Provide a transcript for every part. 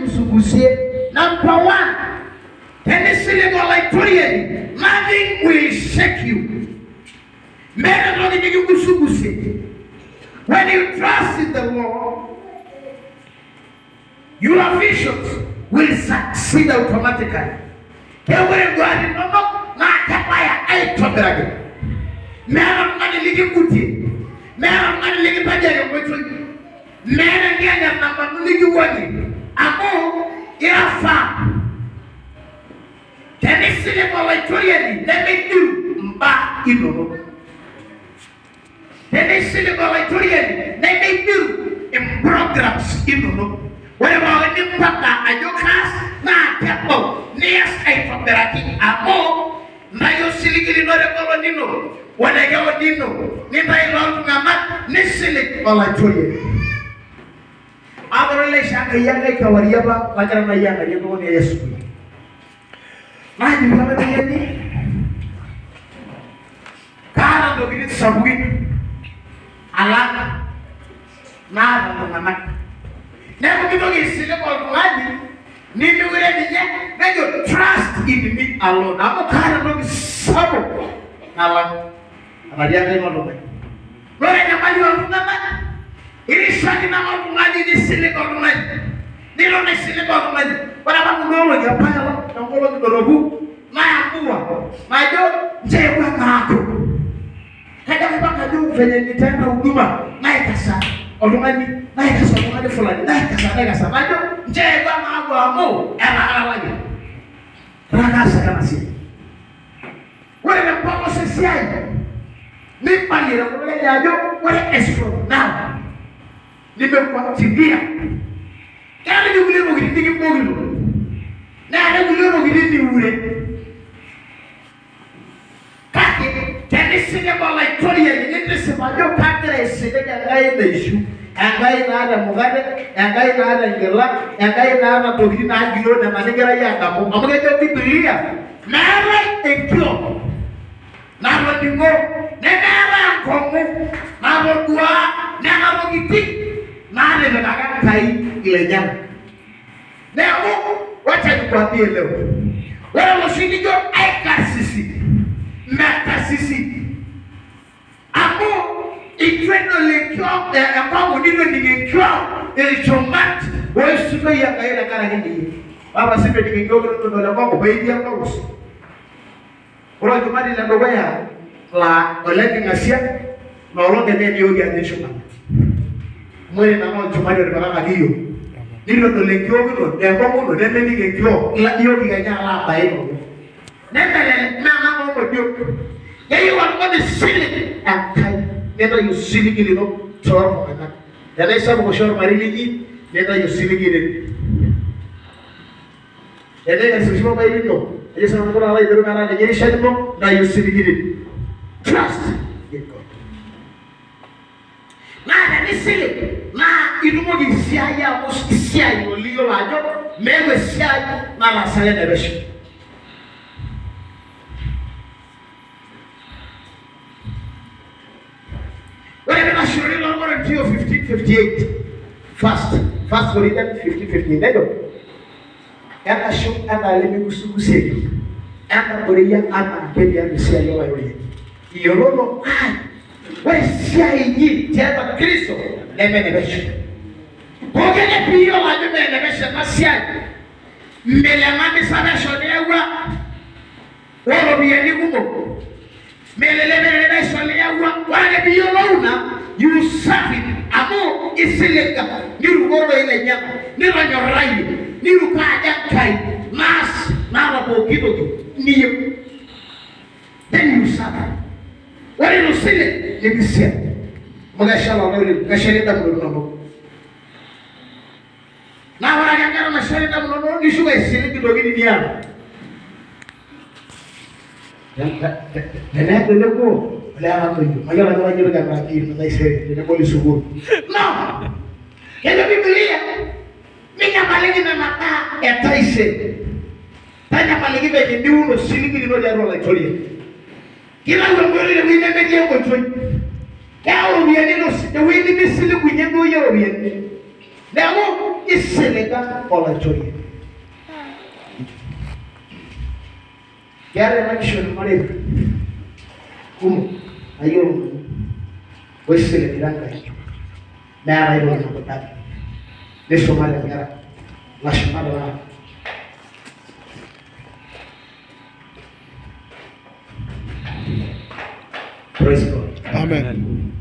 kusugusie. Number one, nothing will shake you. When you trust in the Lord, your visions will succeed automatically. Programs wherever any partner and your class na tempo near side from the rating amo na yo siligili no rekolo nino wala yo nino ni bai lo ngama ni silig wala toye abarole shaka yanga kawaria ba lakana na yanga yo ni Yesu na ni kama ni kara ndo gidi sabui ala na ngama never give me silly money. Need you ready yet? Then you trust in me alone. I'm a kind of sabo. Now, I'm a young woman. Where am I? It is something about money. This silly money. They don't make silly money. But I'm going to go pile. I'm going to go. My poor, my dog, Jay Wakaku. I don't want to do for the eternal woman. My casa. Olumani na ikasa olumani fulani na ikasa majo je kwa mago amo ala waje rakasa kama si wewe na pamo sesiai ni palira kwa yajo wewe is from now nimekuwa tibia kana ni ule mugiri ndiki mugiri na na ule mugiri ni ule kaki tenisine bala itoria ni ndisema yo kakere sile ngai deshu ngai nada mugade ngai nada ngela ngai nada tokini na giro na manigera ya kapo amugeje biblia nara ekyo nara dingo nara kongo nara dua nara giti nara naka kai ilenya leo wacha nikwambie leo wewe usindijo aikasisi metasisi amo itreno lekyo ambapo ndio ningekyo ilichomat wewe sio ya kaida kana hindi baba sipe ningekyo ndo ndo mambo baidi ya kausi ora jumani la ndogo ya la oleki ngasia na olonge ndio yoga ndishuma mwele na mwa jumani ndo kama hiyo ndio ndo lekyo ndo ndio ndo ningekyo la hiyo kiganya la baidi nembele na mambo ndio yeye walikuwa ni sili akai nenda yusiligili no choro kana yana sababu kushoro mariliji nenda yusiligili yana yasishimo baili no yeye sana kuna ala idoro kana yeye shadimo na yusiligili trust in God na ni sili na ilumo gisia ya muskisia yolio lajo mewe sia na la sale de beshi. Matthew 15:58 First Corinthians 15:58 ndio aka shu aka lemi kusukuseli aka korea aka kebia msia yola yoye yorono wewe sia yi tena Kristo neme nebesha bogene pio la neme nebesha masia melemani sana shonewa wao bieni gumo melelele nebesha lewa wale biolona you serve it amo iselega nirugoro ile nyama niranyorai nirukaja kai mas na rapo kidogo niyo then you serve wale rusile nibisia magashala wale gashalita mdono na wala ngara mashalita mdono nishuka isile kidogo ni nyama dan leko wala ako yun. Ayaw na naman yung nagkakatiin na tayo na polisugod. No! Kaya Biblia, may napalingin na mata etay se. Tayo napalingin na hindi uno siligin ino diyan wala itoria. Kinang wala na wina media ko choy. Kaya ubiyan ino, na wini misilig winya no ya ubiyan. Na mo, iselega olaitorie. Yare makisho mare. Ayo wesele diranga hicho. Na ayo nakotaka. Leso mara ngara. Lashmara. Praise God. Amen.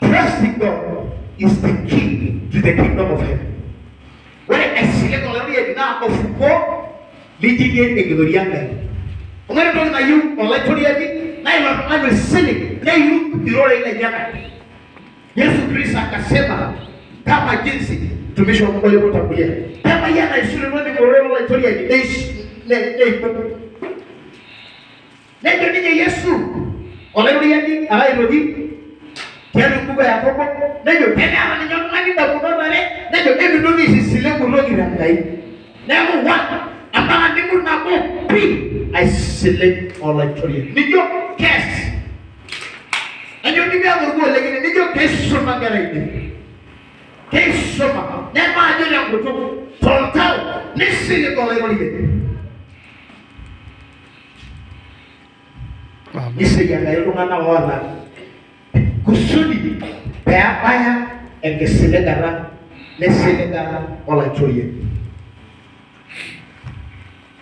Trusting God is the key to the kingdom of heaven. When I select already now of four, leading in the Glorianga. When I don't know you, or like Toriadi, I will send it. Now you, the Lord in the Yama. Yes, Chris Akasema, Tama Jinsi, to Bishop Oyo Tabuya. Tama Yana is still running around like Toriadi. Ndio nije Yesu. Oleru yandi alayodi. Kero kuba ya popo. Ndio tena abanyo mani da kunobare. Ndio ebi no ni sisile kuno girangai. Nemo wa abanga ndimu na ko pi. I select olatoria. Ndio kes. Ndio ndimu ya burgo legine ndio keso magaraide. Keso ma. Nema ajo ya kuto. Tontao nisile olatoria. Niseganga yelungana wala kusudi beabaya engeselegara neselega olaitoye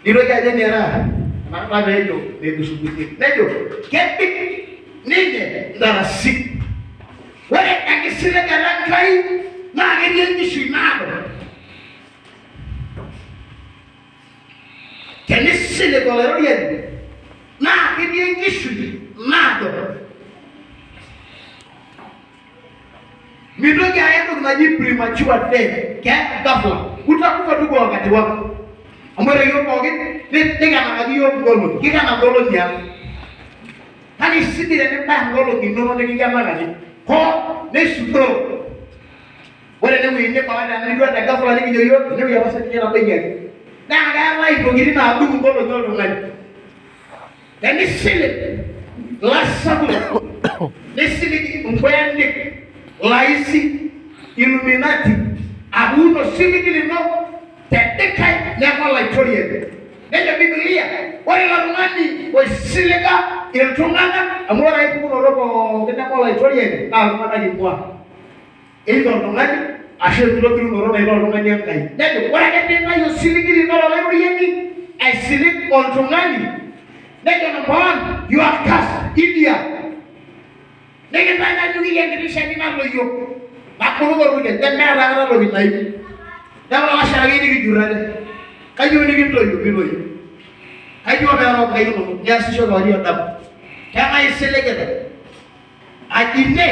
niroja jenera mama bejo negusubuti nejo kepi ninye ndarasi wale engeselegara kai na ngeni shinado kenisile golero na kidi ngishudi nado midoga yetu tunaji premature death ke ghafla utakufa tu kwa wakati wako ambaye yuko ngine tega na hiyo ngolo kika na ngolo nya hani sidire ne ba ngolo kinono ne kigama gani ko ne sudo wale ne winde kwa na ndio da ghafla ni kiyo ne ya basa kina benya na ga mai ko gidi na adu ngolo ngolo ngani Then silly last summer, this silly umbrandi, laisi, illuminati, abuno silly no, tetekai, never like Torian. Then the Biblia, what money was silica, iltungana, and what I put over the never like Torian, now what I want. If don't know, I should look in the road, I don't know. Then what I get in my silly in all every I silly on Tungani. Number one, you are cast India. Nega tanya nyugi yang Indonesia ni nak loyo. Nak perlu beruja. Dan merah loyo naik. Dan orang syari ni kejuran. Kayu ni kita loyo. Kayu apa orang kayu loyo. Yang sesuatu lagi ada. Yang ay selege dah. Adine,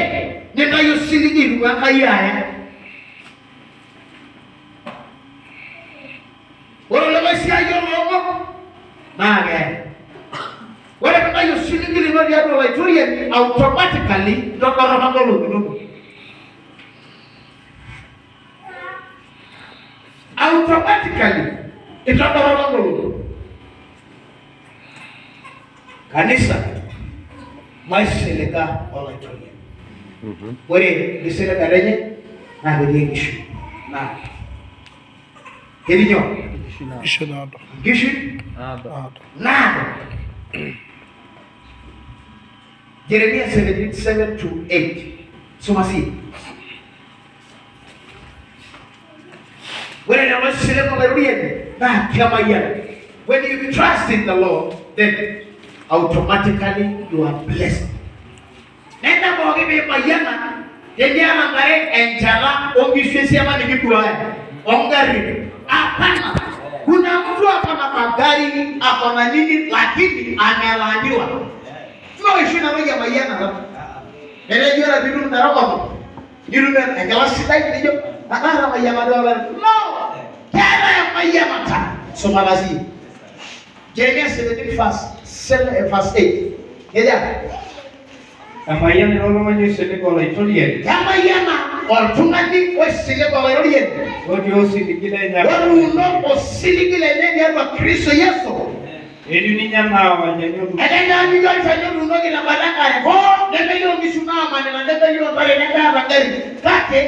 ni kayu siligi bukan kayu ayah. Orang lepas siaga loyo. Nah ke. Whatever you see in the auditorium, automatically, Dr. Ramangolo. Automatically, it's Dr. Ramangolo. Kanisa, my selega auditorium. Where the selega renye, na the issue. Na. Hirinyo. Issue nada. Issue? Nada. Jeremiah 17:7-8. So masi. When you trust in the Lord, then automatically you are blessed. Nenda moge be mayana. Dia mangare enjala ongiswesi ama nikituaya. Ongari. Hapana. Kuna mtu hapa na magari hapa na nini lakini amelaaniwa. Sio issue na moja mayana hapa. Ele jora bidu ndaroko. Bidu na engala sita hiyo. Akara mayama dola. No. Kera ya mayama ta. Soma basi. Jeremiah 17:7-8. Ndio. Kamayana nolomanyo sele kola itoliye. Kamayana ortungani osile kola itoliye. Odio silikile nya. Waruno osilikile nya ya Kristo Yesu. Eduni nyama wanyanyo. Elena ni yo tanyo runo kila baraka. Ho, ndio misuna mane na ndio yo pale nenda bakari. Kake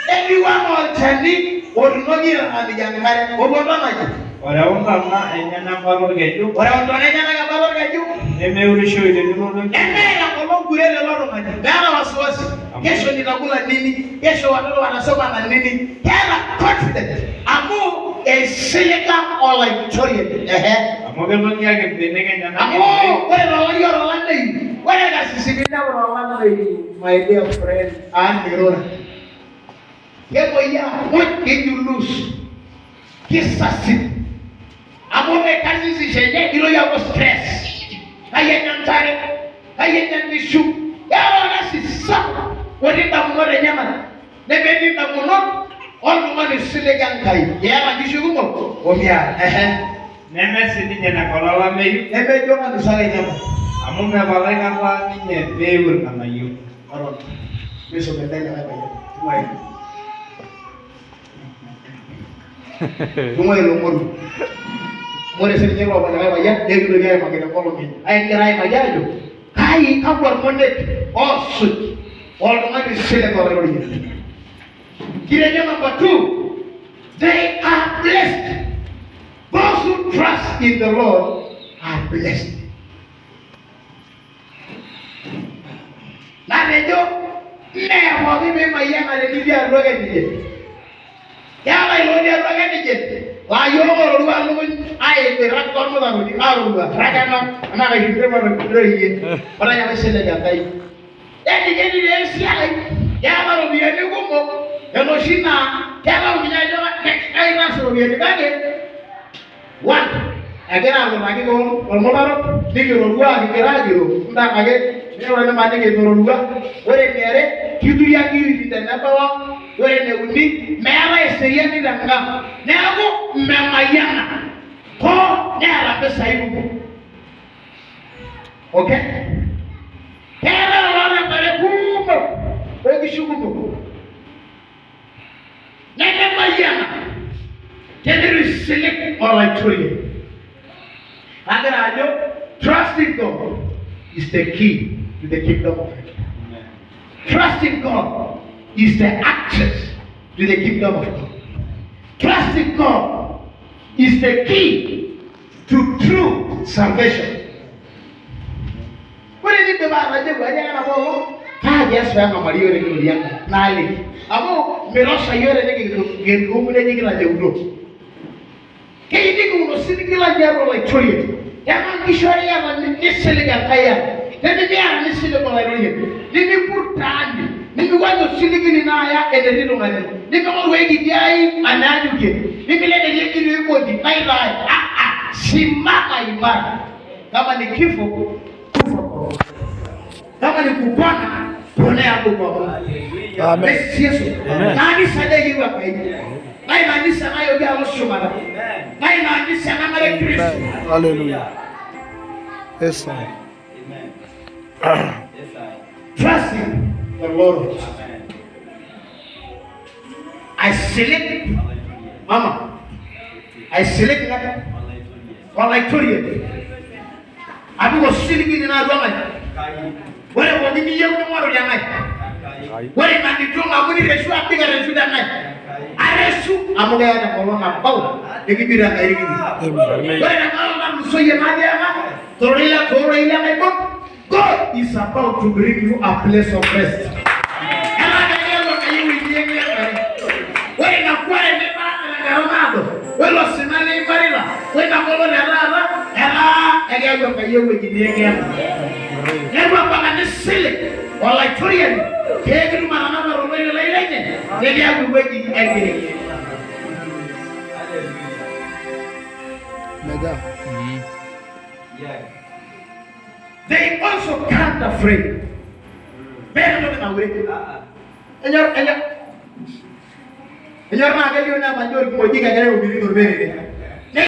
Everyone olchani orunogira alijangare obondo maji. Ora ungama enyana baror geju. Ora ondone nyana gabaror geju. Emeurisho ile nilolo. Emea ngolo gurele lolo maji. Bana wasiwasi. Kesho ninakula nini? Kesho watoto wanasoma na nini? Hela confident. Amu esilica Oloitoria. Amoge mani yake benege nyana. Amu wale wali Rolande. Wale gasisibina Rolande. My dear friend, and Mirona. Yebo ya, what did you lose? Kisasi. Amone kazi zishenye ilo ya stress. Kaya nyantare, kaya nyantishu. Yaro nasi sapa. Wadinda mnore nyama. Nebedinda mnore. All money silegan kai. Yara ngishu gumo. Omia. Neme sini nyana kolala meyu. Nebe jonga nusale nyama. Amume balai kapa ninye bewur kama yu. Aron. Beso betanya kaya. Tumai. Tumai lomor. More sini nyelo bana kaya. Degu lagi pakai kolom ini. Ayat kerai aja jo. Kai kabar monet. Osut. All money silegan kolom ini. Kiranya number 2, they are blessed. Those who trust in the Lord are blessed. Nanejo, newa bibi mayanga le dia roge nije. Yala ilo dia roge nije. La yomo ruwa lumun ai te rakon mo dago di aruwa. Rakana ana ga hidre mo roye. Ora ya mesele ga kai. Jadi dia siai. Ya maro biya ni gumo. Eno shina kala unyajo kai raso biya ni kage. One, agera ngo magi ko olmolaro digiro ruwa digiragiro nda kage ne wala mani ke ruwa ore mere kidu ya giri ditana bawa ore ne undi mera eseya ni danga ne ago memayana ko ne ala pesa ibu. Okay? Kera wala bare kumo ogishugumo nene mayana Kendiri select Oloitoria. Agarajo, trusting God is the key to the kingdom of heaven. Trusting God is the access to the kingdom of God. Trusting God is the key to true salvation. What is it about the Yesu ya Mario ni kulianga nali. Amo merosha yore ni ngumule ni kila jeudo. Kei ni kuno sini kila jaro Oloitoria. Yama kishori ya nisele kaya. Nemi biara nisele Oloitoria. Nimi purtani. Nimi wajo siligini na ya edetino ngani. Nimi wegi diai anajuke. Nimi lele yekini yukodi. Nailai. Simama imara. Kama ni kifo kufa. Kama ni kupona ponea kwa Amen. Yesu. Nani sadegi wa kai. Nai nani sanayo ya Mushumara. Nai nani sana mare Kristo. Hallelujah. Yes, sir. Amen. Trust in the Lord. I select Mama. I select that Oloitoria. Abu was sitting in our woman. Wale wabini yeu mwaro jangai. Wale manditunga muni resu apiga resu jangai. Aresu amuga ya nakolonga pau. Dekibira kairi gini. Wale nakalonga musoye madi ama. Torila maibon. God is about to bring you a place of rest. Ela kaya kayu ijengi ya kari. Wale nakuare meba nakaromado. Wale osimane imarila. Wale nakolo nerara. Ela kayu ijengi ya Never bangani sile Oloitoria kegru marana romele leilenge neli agu wegi ege Meda. They also can't afraid. Better not na we. Enyor na geli na major ko diga gele ubiri do bere.